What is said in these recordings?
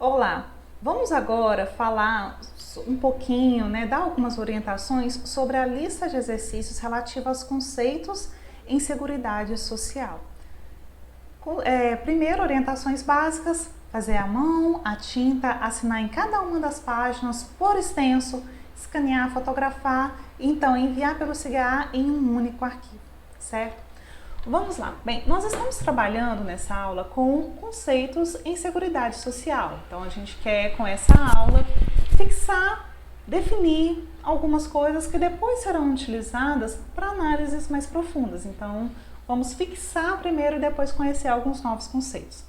Olá, vamos agora falar um pouquinho, dar algumas orientações sobre a lista de exercícios relativa aos conceitos em seguridade social. Primeiro, orientações básicas, fazer à mão, a tinta, assinar em cada uma das páginas por extenso, escanear, fotografar e então enviar pelo CGA em um único arquivo, certo? Vamos lá. Bem, nós estamos trabalhando nessa aula com conceitos em seguridade social. Então, a gente quer, com essa aula, fixar, definir algumas coisas que depois serão utilizadas para análises mais profundas. Então, vamos fixar primeiro e depois conhecer alguns novos conceitos.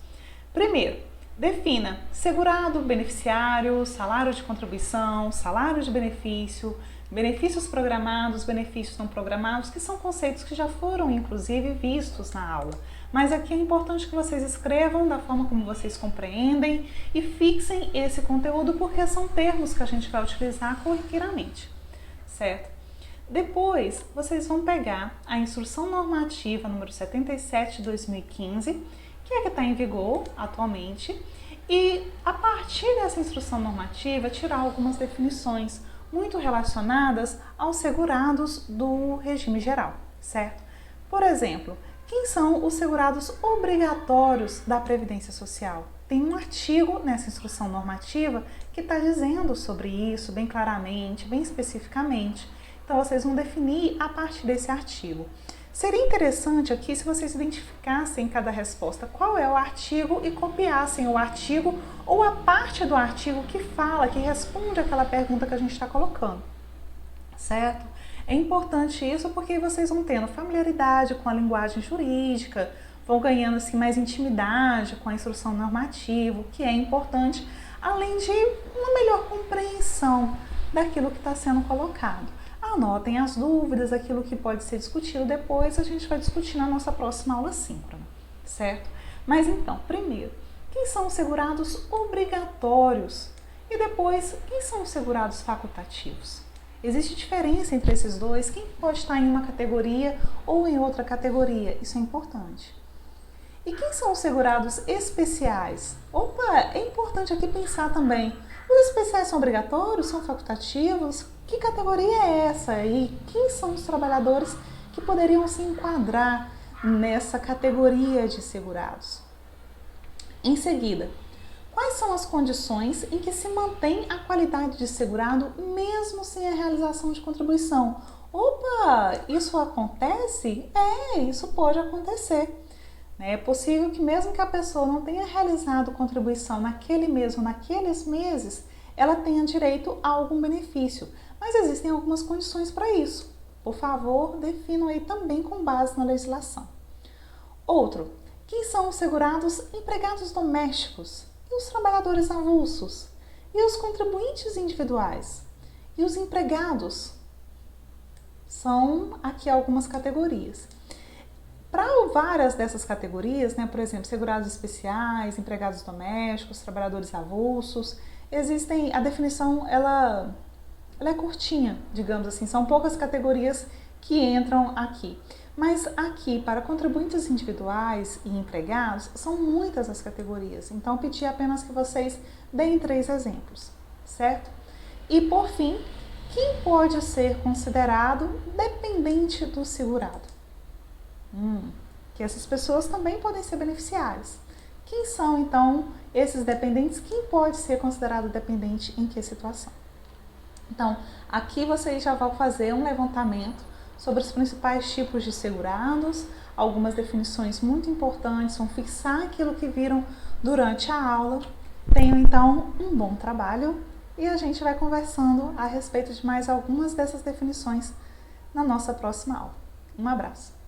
Primeiro, defina segurado, beneficiário, salário de contribuição, salário de benefício, benefícios programados, benefícios não programados, que são conceitos que já foram, inclusive, vistos na aula. Mas aqui é importante que vocês escrevam da forma como vocês compreendem e fixem esse conteúdo, porque são termos que a gente vai utilizar corriqueiramente, certo? Depois, vocês vão pegar a Instrução Normativa número 77 de 2015, que é a que está em vigor atualmente, e a partir dessa Instrução Normativa, tirar algumas definições muito relacionadas aos segurados do regime geral, certo? Por exemplo, quem são os segurados obrigatórios da Previdência Social? Tem um artigo nessa instrução normativa que está dizendo sobre isso bem claramente, bem especificamente. Então, vocês vão definir a partir desse artigo. Seria interessante aqui se vocês identificassem em cada resposta qual é o artigo e copiassem o artigo ou a parte do artigo que fala, que responde aquela pergunta que a gente está colocando, certo? É importante isso porque vocês vão tendo familiaridade com a linguagem jurídica, vão ganhando assim mais intimidade com a instrução normativa, o que é importante, além de uma melhor compreensão daquilo que está sendo colocado. Anotem as dúvidas, aquilo que pode ser discutido depois, a gente vai discutir na nossa próxima aula síncrona, certo? Mas então, primeiro, quem são os segurados obrigatórios? E depois, quem são os segurados facultativos? Existe diferença entre esses dois? Quem pode estar em uma categoria ou em outra categoria? Isso é importante. E quem são os segurados especiais? Opa, é importante aqui pensar também. Os especiais são obrigatórios? São facultativos? Que categoria é essa? E quem são os trabalhadores que poderiam se enquadrar nessa categoria de segurados? Em seguida, quais são as condições em que se mantém a qualidade de segurado mesmo sem a realização de contribuição? Opa, isso acontece? Isso pode acontecer. É possível que mesmo que a pessoa não tenha realizado contribuição naquele mês ou naqueles meses, ela tenha direito a algum benefício. Mas existem algumas condições para isso. Por favor, definam aí também com base na legislação. Outro, quem são os segurados empregados domésticos? E os trabalhadores avulsos? E os contribuintes individuais? E os empregados? São aqui algumas categorias. Para várias dessas categorias, por exemplo, segurados especiais, empregados domésticos, trabalhadores avulsos, a definição ela é curtinha, digamos assim, são poucas categorias que entram aqui. Mas aqui, para contribuintes individuais e empregados, são muitas as categorias, então pedi apenas que vocês deem 3 exemplos, certo? E por fim, quem pode ser considerado dependente do segurado? Que essas pessoas também podem ser beneficiárias. Quem são, então, esses dependentes? Quem pode ser considerado dependente em que situação? Então, aqui vocês já vão fazer um levantamento sobre os principais tipos de segurados, algumas definições muito importantes, vão fixar aquilo que viram durante a aula. Tenham, então, um bom trabalho e a gente vai conversando a respeito de mais algumas dessas definições na nossa próxima aula. Um abraço!